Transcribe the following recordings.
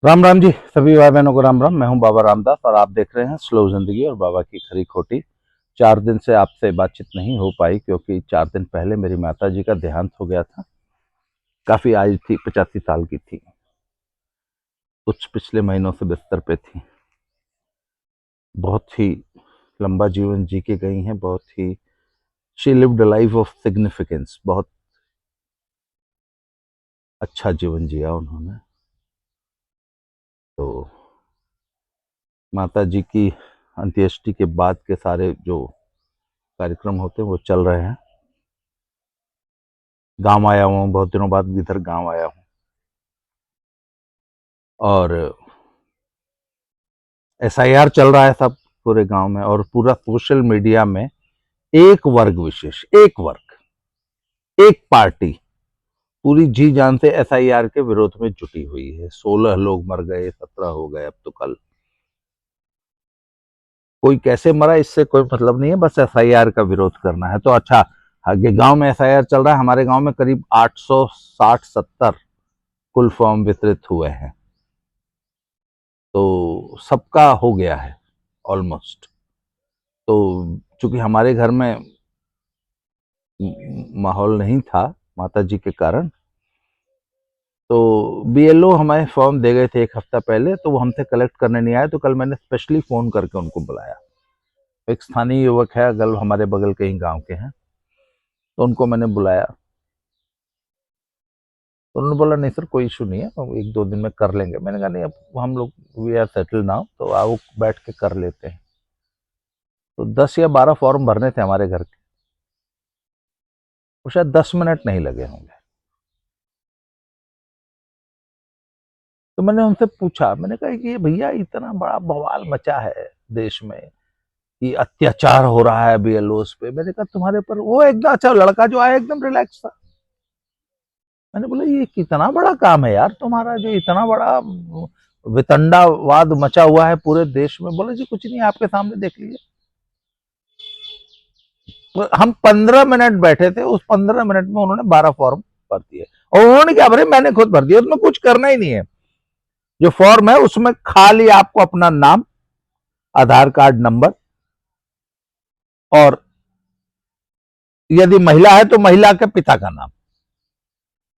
राम राम जी। सभी भाई बहनों को राम राम। मैं हूं बाबा रामदास और आप देख रहे हैं स्लो जिंदगी और बाबा की खरी खोटी। 4 दिन से आपसे बातचीत नहीं हो पाई क्योंकि 4 दिन पहले मेरी माता जी का देहांत हो गया था। काफी आयु थी, 85 साल की थी। कुछ पिछले महीनों से बिस्तर पे थी। बहुत ही लंबा जीवन जी के गई हैं। बहुत ही she lived a life of significance. बहुत अच्छा जीवन जिया उन्होंने। तो माता जी की अंत्येष्टि के बाद के सारे जो कार्यक्रम होते हैं वो चल रहे हैं। गांव आया हूँ, बहुत दिनों बाद इधर गांव आया हूँ और एसआईआर चल रहा है सब पूरे गांव में। और पूरा सोशल मीडिया में एक वर्ग विशेष, एक वर्ग, एक पार्टी पूरी जी जान से एसआईआर के विरोध में जुटी हुई है। 16 लोग मर गए, 17 हो गए अब तो कल। कोई कैसे मरा इससे कोई मतलब नहीं है, बस एसआईआर का विरोध करना है। तो अच्छा, आगे गांव में एसआईआर चल रहा है। हमारे गांव में करीब 860-70 कुल फॉर्म वितरित हुए हैं। तो सबका हो गया है ऑलमोस्ट। तो चूंकि हमारे घर में माहौल नहीं था माता जी के कारण, तो बीएलओ हमें फॉर्म दे गए थे 1 हफ्ता पहले, तो वो हमसे कलेक्ट करने नहीं आए। तो कल मैंने स्पेशली फोन करके उनको बुलाया। एक स्थानीय युवक है, अगल हमारे बगल के ही गांव के हैं, तो उनको मैंने बुलाया। तो उन्होंने बोला नहीं सर कोई इशू नहीं है, हम 1-2 दिन में कर लेंगे। मैंने कहा नहीं, अब हम लोग वी आर सेटल नाउ, तो आओ बैठ के कर लेते हैं। तो 10 या 12 फॉर्म भरने थे हमारे घर के, और शायद 10 मिनट नहीं लगे होंगे। तो मैंने उनसे पूछा, मैंने कहा कि ये भैया इतना बड़ा बवाल मचा है देश में कि अत्याचार हो रहा है बीएलओस पे। मैंने कहा तुम्हारे पर वो एकदम अच्छा लड़का जो आया एकदम रिलैक्स था। मैंने बोला ये कितना बड़ा काम है यार तुम्हारा, जो इतना बड़ा वितंडावाद मचा हुआ है पूरे देश में। बोले जी कुछ नहीं, आपके सामने देख लीजिए। तो हम 15 मिनट बैठे थे, उस 15 मिनट में उन्होंने 12 फॉर्म भर दिए। और उन्होंने क्या भरे, मैंने खुद भर दिया। उसमें कुछ करना ही नहीं है। जो फॉर्म है उसमें खाली आपको अपना नाम, आधार कार्ड नंबर, और यदि महिला है तो महिला के पिता का नाम,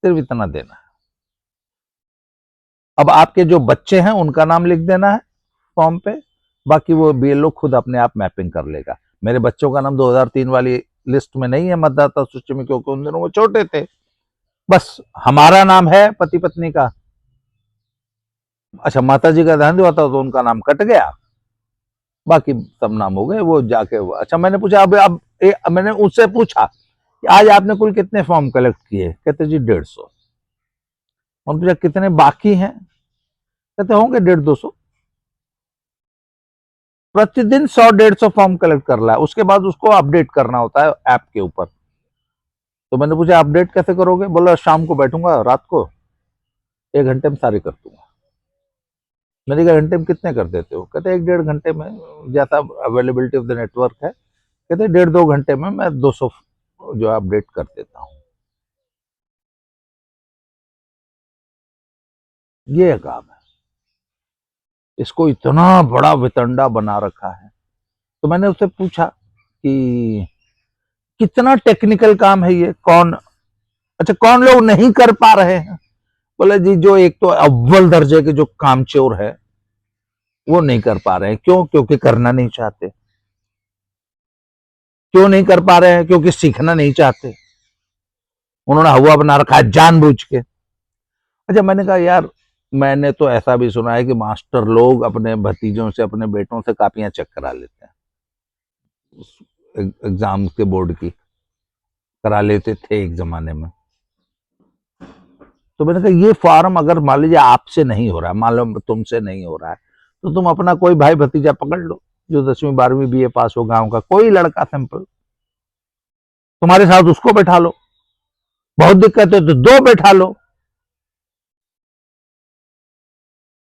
सिर्फ इतना देना है। अब आपके जो बच्चे हैं उनका नाम लिख देना है फॉर्म पे, बाकी वो बीएलओ खुद अपने आप मैपिंग कर लेगा। मेरे बच्चों का नाम 2003 वाली लिस्ट में नहीं है मतदाता सूची में, क्योंकि उन दिनों वो छोटे थे। बस हमारा नाम है पति पत्नी का। अच्छा, माता जी का ध्यान हुआ था तो उनका नाम कट गया, बाकी सब नाम हो गए। वो जाके अच्छा, मैंने पूछा मैंने उससे पूछा कि आज आपने कुल कितने फॉर्म कलेक्ट किए। कहते जी 150। उन्होंने पूछा कितने बाकी हैं, कहते होंगे 150-200। प्रतिदिन 100-150 फॉर्म कलेक्ट कर रहा है। उसके बाद उसको अपडेट करना होता है ऐप के ऊपर। तो मैंने पूछा अपडेट कैसे करोगे। बोला शाम को बैठूंगा, रात को 1 घंटे में सारे कर दूंगा। मैंने कहा घंटे में कितने कर देते हो। कहते 1-1.5 घंटे में, जैसा अवेलेबिलिटी ऑफ द नेटवर्क है। कहते 1.5-2 घंटे में मैं 200 जो अपडेट कर देता हूँ। ये काम है। इसको इतना बड़ा वितंडा बना रखा है। तो मैंने उससे पूछा कि कितना टेक्निकल काम है ये, कौन अच्छा कौन लोग नहीं कर पा रहे हैं। बोले जी जो एक तो अव्वल दर्जे के जो कामचोर है वो नहीं कर पा रहे हैं। क्यों? क्योंकि करना नहीं चाहते। क्यों नहीं कर पा रहे हैं? क्योंकि सीखना नहीं चाहते। उन्होंने हवा बना रखा है जानबूझ के। अच्छा, मैंने कहा यार मैंने तो ऐसा भी सुना है कि मास्टर लोग अपने भतीजों से, अपने बेटों से कापियां चेक करा लेते हैं। एग्जाम के बोर्ड की करा लेते थे एक जमाने में। तो मैंने कहा ये फॉर्म अगर मान लीजिए आपसे नहीं हो रहा है, मान लो तुमसे नहीं हो रहा है, तो तुम अपना कोई भाई भतीजा पकड़ लो जो 10वीं 12वीं बीए पास हो, गांव का कोई लड़का सिंपल, तुम्हारे साथ उसको बैठा लो। बहुत दिक्कत है तो 2 बैठा लो।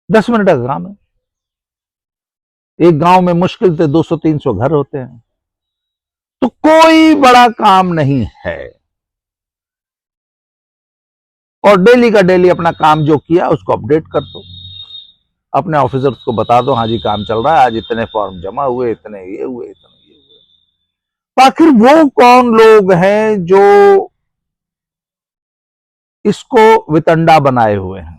10 मिनट का काम है। एक गांव में मुश्किल से 200-300 घर होते हैं। तो कोई बड़ा काम नहीं है। और डेली का डेली अपना काम जो किया उसको अपडेट कर दो। अपने ऑफिसर्स को बता दो, हाँ जी काम चल रहा है, आज इतने फॉर्म जमा हुए, इतने ये हुए, इतने ये हुए। तो आखिर वो कौन लोग हैं जो इसको वितंडा बनाए हुए हैं?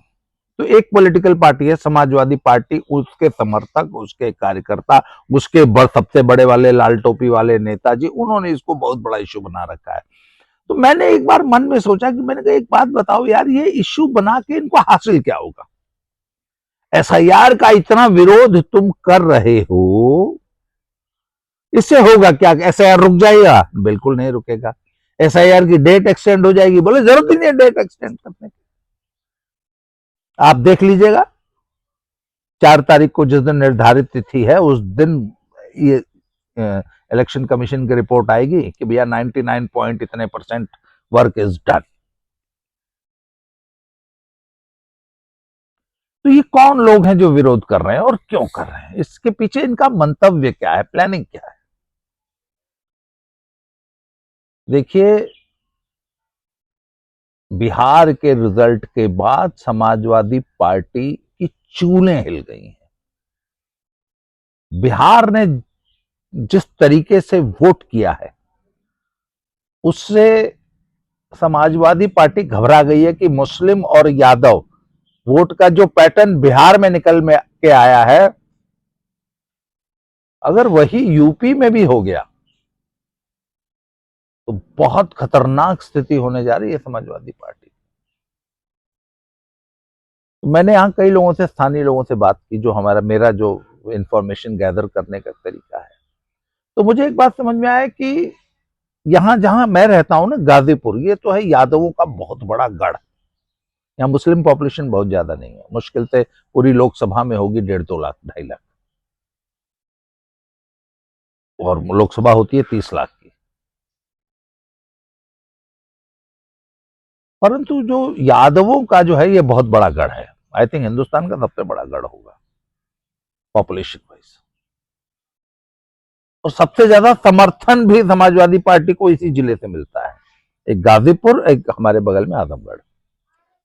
तो एक पॉलिटिकल पार्टी है समाजवादी पार्टी, उसके समर्थक, उसके कार्यकर्ता, उसके सबसे बड़े वाले लाल टोपी वाले नेताजी, उन्होंने इसको बहुत बड़ा इश्यू बना रखा है। तो मैंने एक बार मन में सोचा कि मैंने कहा एक बात बताओ यार, ये इश्यू बना के इनको हासिल क्या होगा? एसआईआर का इतना विरोध तुम कर रहे हो, इससे होगा क्या? एसआईआर रुक जाएगा? बिल्कुल नहीं रुकेगा। एसआईआर की डेट एक्सटेंड हो जाएगी? बोले जरूरत ही नहीं है डेट एक्सटेंड करने की, आप देख लीजिएगा 4 तारीख को जिस दिन निर्धारित तिथि है उस दिन ये इलेक्शन कमीशन की रिपोर्ट आएगी कि भैया 99 पॉइंट इतने % वर्क इज डन। तो ये कौन लोग हैं जो विरोध कर रहे हैं और क्यों कर रहे हैं? इसके पीछे इनका मंतव्य क्या है, प्लानिंग क्या है? देखिए, बिहार के रिजल्ट के बाद समाजवादी पार्टी की चूलें हिल गई हैं। बिहार ने जिस तरीके से वोट किया है उससे समाजवादी पार्टी घबरा गई है कि मुस्लिम और यादव वोट का जो पैटर्न बिहार में निकल में के आया है, अगर वही यूपी में भी हो गया तो बहुत खतरनाक स्थिति होने जा रही है समाजवादी पार्टी। तो मैंने यहां कई लोगों से, स्थानीय लोगों से बात की, जो मेरा जो इंफॉर्मेशन गैदर करने का तरीका है, तो मुझे एक बात समझ में आया कि यहां जहां मैं रहता हूं ना, गाजीपुर, ये तो है यादवों का बहुत बड़ा गढ़। यहाँ मुस्लिम पॉपुलेशन बहुत ज्यादा नहीं है, मुश्किल से पूरी लोकसभा में होगी 1.5-2 लाख, 2.5 लाख, और लोकसभा होती है 30 लाख की। परंतु जो यादवों का जो है ये बहुत बड़ा गढ़ है। आई थिंक हिंदुस्तान का सबसे बड़ा गढ़ होगा पॉपुलेशन वाइज। और सबसे ज्यादा समर्थन भी समाजवादी पार्टी को इसी जिले से मिलता है। एक गाजीपुर, एक हमारे बगल में आजमगढ़।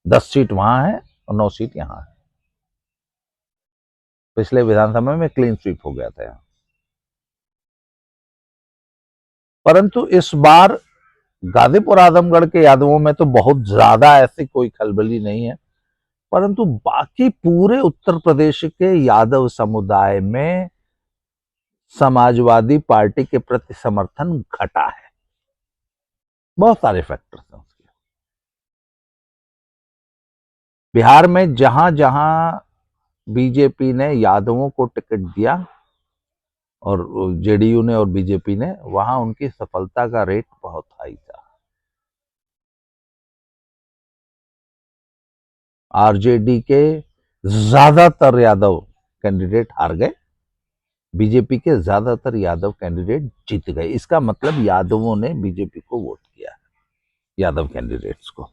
10 सीट वहां है और 9 सीट यहां है। पिछले विधानसभा में क्लीन स्वीप हो गया था यहाँ। परंतु इस बार गाजीपुर आजमगढ़ के यादवों में तो बहुत ज्यादा ऐसी कोई खलबली नहीं है, परंतु बाकी पूरे उत्तर प्रदेश के यादव समुदाय में समाजवादी पार्टी के प्रति समर्थन घटा है। बहुत सारे फैक्टर्स हैं उसके। बिहार में जहां जहां बीजेपी ने यादवों को टिकट दिया और जेडीयू ने और बीजेपी ने, वहां उनकी सफलता का रेट बहुत हाई था। आरजेडी के ज्यादातर यादव कैंडिडेट हार गए, बीजेपी के ज्यादातर यादव कैंडिडेट जीत गए। इसका मतलब यादवों ने बीजेपी को वोट किया, यादव कैंडिडेट्स को।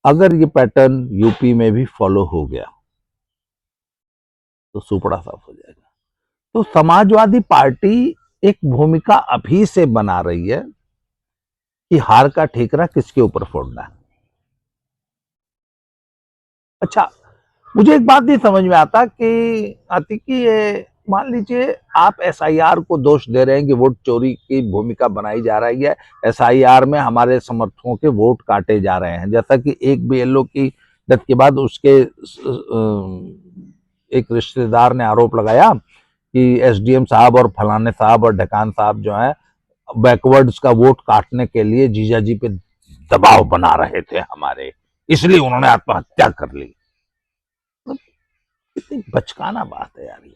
अगर ये पैटर्न यूपी में भी फॉलो हो गया तो सुपड़ा साफ हो जाएगा। तो समाजवादी पार्टी एक भूमिका अभी से बना रही है कि हार का ठेकरा किसके ऊपर फोड़ना है। अच्छा, मुझे एक बात नहीं समझ में आती कि ये मान लीजिए आप एसआईआर को दोष दे रहे हैं कि वोट चोरी की भूमिका बनाई जा रही है, एसआईआर में हमारे समर्थकों के वोट काटे जा रहे हैं। जैसा कि एक बीएलओ की डेथ के बाद उसके एक रिश्तेदार ने आरोप लगाया कि एसडीएम साहब और फलाने साहब और ढकान साहब जो है बैकवर्ड्स का वोट काटने के लिए जीजाजी पे दबाव बना रहे थे हमारे, इसलिए उन्होंने आत्महत्या कर ली। कितनी बचकाना बात है यार ये।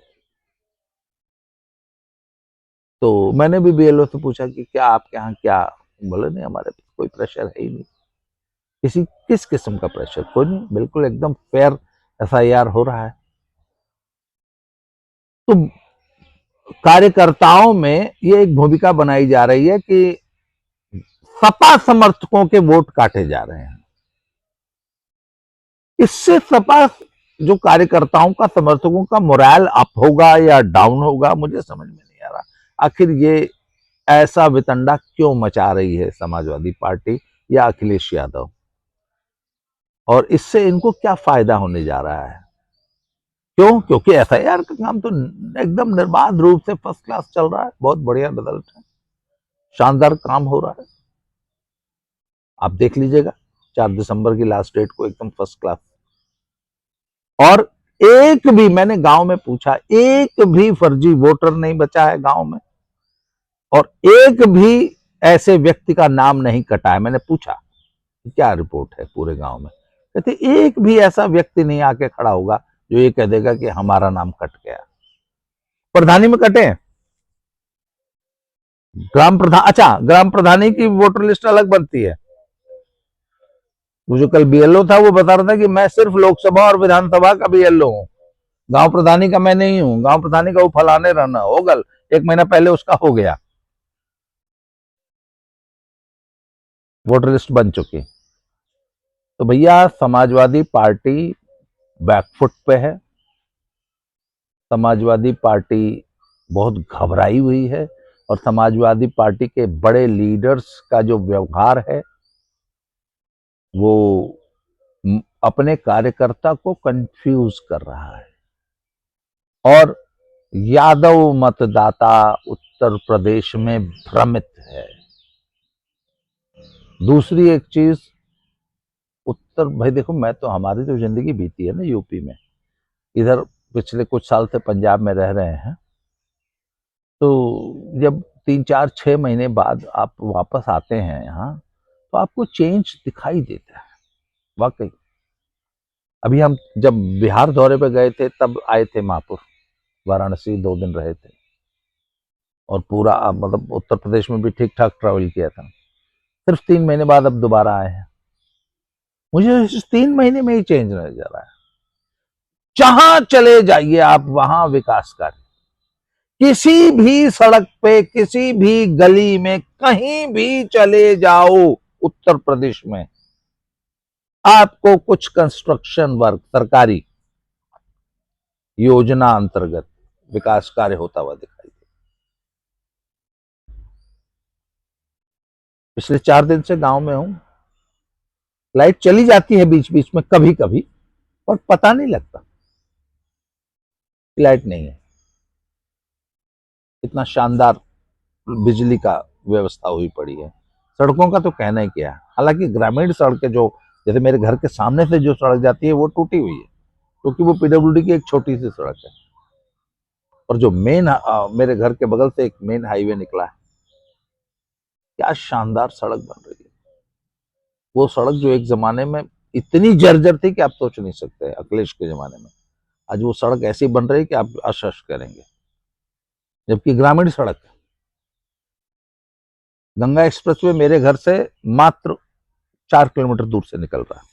तो मैंने भी बीएलओ से पूछा कि क्या आपके यहाँ क्या, बोले नहीं हमारे कोई प्रेशर है ही नहीं। किस किस्म का प्रेशर? कोई नहीं, बिल्कुल एकदम फेयर एसआईआर हो रहा है। तो कार्यकर्ताओं में ये एक भूमिका बनाई जा रही है कि सपा समर्थकों के वोट काटे जा रहे हैं। इससे सपा जो कार्यकर्ताओं का, समर्थकों का मोरल अप होगा या डाउन होगा, मुझे समझ में नहीं आ रहा। आखिर ये ऐसा वितंडा क्यों मचा रही है समाजवादी पार्टी या अखिलेश यादव? और इससे इनको क्या फायदा होने जा रहा है? क्यों? क्योंकि एफआईआर का काम तो एकदम निर्बाध रूप से फर्स्ट क्लास चल रहा है, बहुत बढ़िया रिजल्ट है, शानदार काम हो रहा है। आप देख लीजिएगा 4 दिसंबर की लास्ट डेट को एकदम फर्स्ट क्लास। और एक भी, मैंने गांव में पूछा, एक भी फर्जी वोटर नहीं बचा है गांव में, और एक भी ऐसे व्यक्ति का नाम नहीं कटा है। मैंने पूछा क्या रिपोर्ट है पूरे गांव में, कहते एक भी ऐसा व्यक्ति नहीं आके खड़ा होगा जो ये कह देगा कि हमारा नाम कट गया। प्रधानी में कटे, ग्राम प्रधान, अच्छा ग्राम प्रधानी की वोटर लिस्ट अलग बनती है। वो जो कल बीएलओ था वो बता रहा था कि मैं सिर्फ लोकसभा और विधानसभा का बीएलओ हूं, गांव प्रधानी का मैं नहीं हूं। गांव प्रधानी का वो फलाने रहना होगा, 1 महीना पहले उसका हो गया, वोटर लिस्ट बन चुकी। तो भैया समाजवादी पार्टी बैकफुट पे है, समाजवादी पार्टी बहुत घबराई हुई है, और समाजवादी पार्टी के बड़े लीडर्स का जो व्यवहार है वो अपने कार्यकर्ता को कंफ्यूज कर रहा है। और यादव मतदाता उत्तर प्रदेश में भ्रमित है। दूसरी एक चीज, उत्तर, भाई देखो मैं तो, हमारी तो जिंदगी बीती है ना यूपी में, इधर पिछले कुछ साल से पंजाब में रह रहे हैं, तो जब 3 4 6 महीने बाद आप वापस आते हैं यहाँ, तो आपको चेंज दिखाई देता है वाकई। अभी हम जब बिहार दौरे पे गए थे तब आए थे महापुर, वाराणसी 2 दिन रहे थे, और पूरा मतलब उत्तर प्रदेश में भी ठीक ठाक ट्रैवल किया था। सिर्फ 3 महीने बाद अब दोबारा आए हैं, मुझे इस 3 महीने में ही चेंज नजर आ रहा है। जहां चले जाइए आप वहां विकास कार्य, किसी भी सड़क पे, किसी भी गली में, कहीं भी चले जाओ उत्तर प्रदेश में, आपको कुछ कंस्ट्रक्शन वर्क सरकारी योजना अंतर्गत विकास कार्य होता हुआ दिखाई दे। पिछले 4 दिन से गांव में हूं, लाइट चली जाती है बीच बीच में कभी कभी, और पता नहीं लगता लाइट नहीं है। इतना शानदार बिजली का व्यवस्था हुई पड़ी है। सड़कों का तो कहना ही क्या है, हालांकि ग्रामीण सड़कें जो, जैसे मेरे घर के सामने से जो सड़क जाती है वो टूटी हुई है, क्योंकि वो पीडब्ल्यूडी की एक छोटी सी सड़क है, और जो मेन मेरे घर के बगल से एक मेन हाईवे निकला है, क्या शानदार सड़क बन रही है। वो सड़क जो एक जमाने में इतनी जर्जर थी कि आप सोच नहीं सकते, अखिलेश के जमाने में, आज वो सड़क ऐसी बन रही है कि आप आश्चर्य करेंगे। जबकि ग्रामीण सड़क, गंगा एक्सप्रेसवे मेरे घर से मात्र 4 किलोमीटर दूर से निकल रहा है।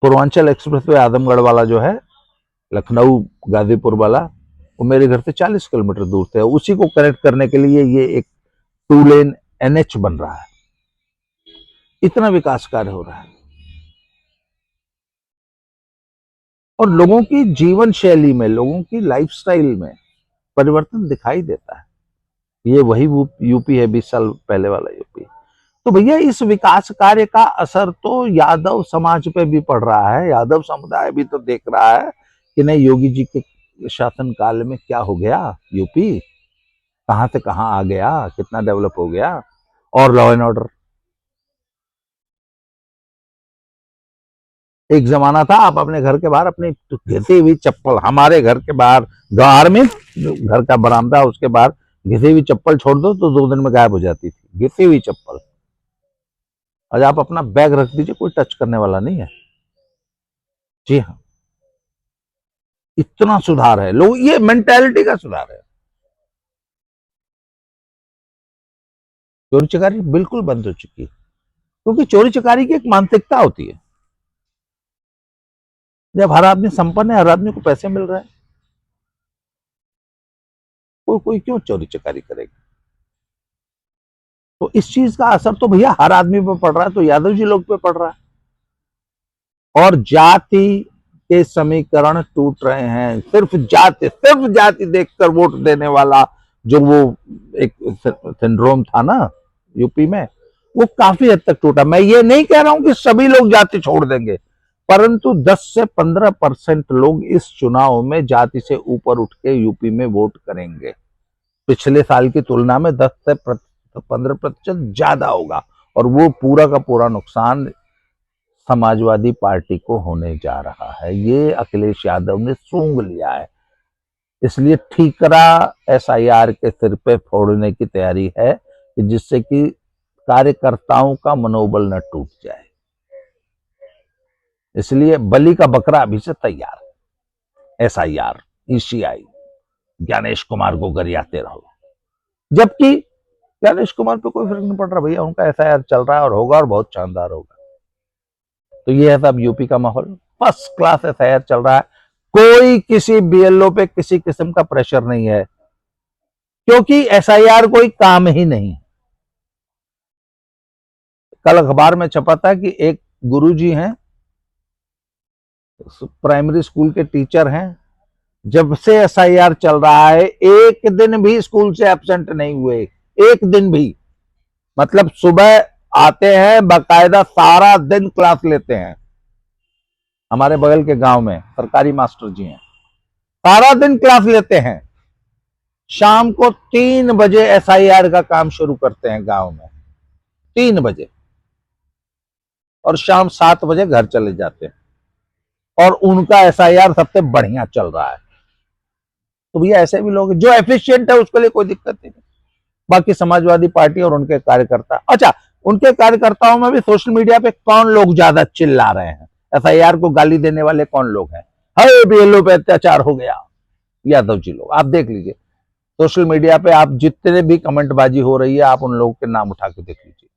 पूर्वांचल एक्सप्रेसवे आजमगढ़ वाला जो है, लखनऊ गाजीपुर वाला, वो मेरे घर से 40 किलोमीटर दूर से है। उसी को कनेक्ट करने के लिए ये एक 2 लेन एनएच बन रहा है। इतना विकास कार्य हो रहा है, और लोगों की जीवन शैली में, लोगों की लाइफस्टाइल में परिवर्तन दिखाई देता है। ये वही यूपी है 20 साल पहले वाला यूपी। तो भैया इस विकास कार्य का असर तो यादव समाज पे भी पड़ रहा है। यादव समुदाय भी तो देख रहा है कि नहीं, योगी जी के शासन काल में क्या हो गया, यूपी कहां से कहां आ गया, कितना डेवलप हो गया। और लॉ एंड ऑर्डर, एक जमाना था आप अपने घर के बाहर अपनी घिसी हुई चप्पल, हमारे घर के बाहर गार में, घर का बरामदा उसके बाहर घिसी हुई चप्पल छोड़ दो तो 2 दिन में गायब हो जाती थी, घिसी हुई चप्पल। आज आप अपना बैग रख दीजिए, कोई टच करने वाला नहीं है। जी हाँ, इतना सुधार है, लोग, ये मेंटेलिटी का सुधार है। चोरी चकारी बिल्कुल बंद हो चुकी है, क्योंकि चोरी चकारी की एक मानसिकता होती है। जब हर आदमी संपन्न है, हर आदमी को पैसे मिल रहे हैं, कोई कोई क्यों चोरी चकारी करेगा। तो इस चीज का असर तो भैया हर आदमी पे पड़ रहा है, तो यादव जी लोग पे पड़ रहा है। और जाति के समीकरण टूट रहे हैं। सिर्फ जाति देखकर वोट देने वाला जो वो एक सिंड्रोम था ना यूपी में, वो काफी हद तक टूटा। मैं ये नहीं कह रहा हूं कि सभी लोग जाति छोड़ देंगे, परंतु 10 से 15% लोग इस चुनाव में जाति से ऊपर उठ के यूपी में वोट करेंगे। पिछले साल की तुलना में 10 से 15% ज्यादा होगा, और वो पूरा का पूरा नुकसान समाजवादी पार्टी को होने जा रहा है। ये अखिलेश यादव ने सूंघ लिया है, इसलिए ठीकरा एसआईआर के सिर पे फोड़ने की तैयारी है, कि जिससे कि कार्यकर्ताओं का मनोबल न टूट जाए। इसलिए बलि का बकरा अभी से तैयार है। एसआईआर, ईसीआई, ज्ञानेश कुमार को गरियाते रहो, जबकि ज्ञानेश कुमार पे कोई फर्क नहीं पड़ रहा भैया, उनका एसआईआर चल रहा है और होगा, और बहुत शानदार होगा। तो ये है सब यूपी का माहौल, फर्स्ट क्लास एसआईआर चल रहा है। कोई किसी बीएलओ पे किसी किस्म का प्रेशर नहीं है, क्योंकि एसआईआर कोई काम ही नहीं। कल अखबार में छपा था कि एक गुरुजी हैं, प्राइमरी स्कूल के टीचर हैं, जब से एसआईआर चल रहा है एक दिन भी स्कूल से एब्सेंट नहीं हुए, एक दिन भी। मतलब सुबह आते हैं, बाकायदा सारा दिन क्लास लेते हैं। हमारे बगल के गांव में सरकारी मास्टर जी हैं, सारा दिन क्लास लेते हैं, शाम को 3 बजे एसआईआर का काम शुरू करते हैं गांव में, 3 बजे, और शाम 7 बजे घर चले जाते हैं, और उनका एसआईआर सबसे बढ़िया चल रहा है। तो भैया ऐसे भी लोग जो एफिशिएंट है उसके लिए कोई दिक्कत नहीं। बाकी समाजवादी पार्टी और उनके कार्यकर्ता, अच्छा, उनके कार्यकर्ताओं में भी सोशल मीडिया पे कौन लोग ज्यादा चिल्ला रहे हैं, एसआईआर को गाली देने वाले कौन लोग हैं? हरे बीएलओ पे अत्याचार हो गया, यादव जी लोग। आप देख लीजिए सोशल मीडिया पे, आप जितने भी कमेंटबाजी हो रही है, आप उन लोगों के नाम उठा के देख लीजिए,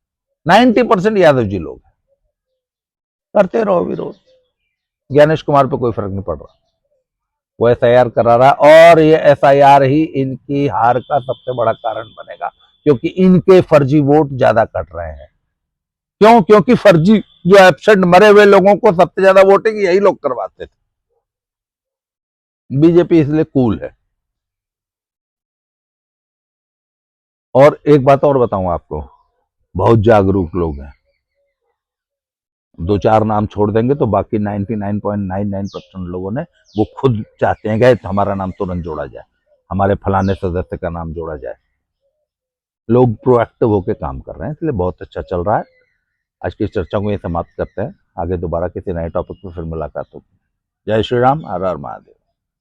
90% यादव जी लोग हैं। करते रहो विरोध, ज्ञानेश कुमार पे कोई फर्क नहीं पड़ रहा, वो एसआईआर करा रहा, और ये एसआईआर ही इनकी हार का सबसे बड़ा कारण बनेगा, क्योंकि इनके फर्जी वोट ज्यादा कट रहे हैं। क्यों? क्योंकि फर्जी जो एब्सेंट मरे हुए लोगों को सबसे ज्यादा वोटिंग यही लोग करवाते थे। बीजेपी इसलिए कूल है। और एक बात और बताऊं आपको, बहुत जागरूक लोग हैं, 2-4 नाम छोड़ देंगे तो बाकी 99.99% लोगों ने, वो खुद चाहते हैं कि हमारा नाम तुरंत जोड़ा जाए, हमारे फलाने सदस्य का नाम जोड़ा जाए। लोग प्रोएक्टिव होकर काम कर रहे हैं, इसलिए बहुत अच्छा चल रहा है। आज की चर्चा को ये समाप्त करते हैं, आगे दोबारा किसी नए टॉपिक पर फिर मुलाकात होगी। जय श्री राम, हर हर महादेव।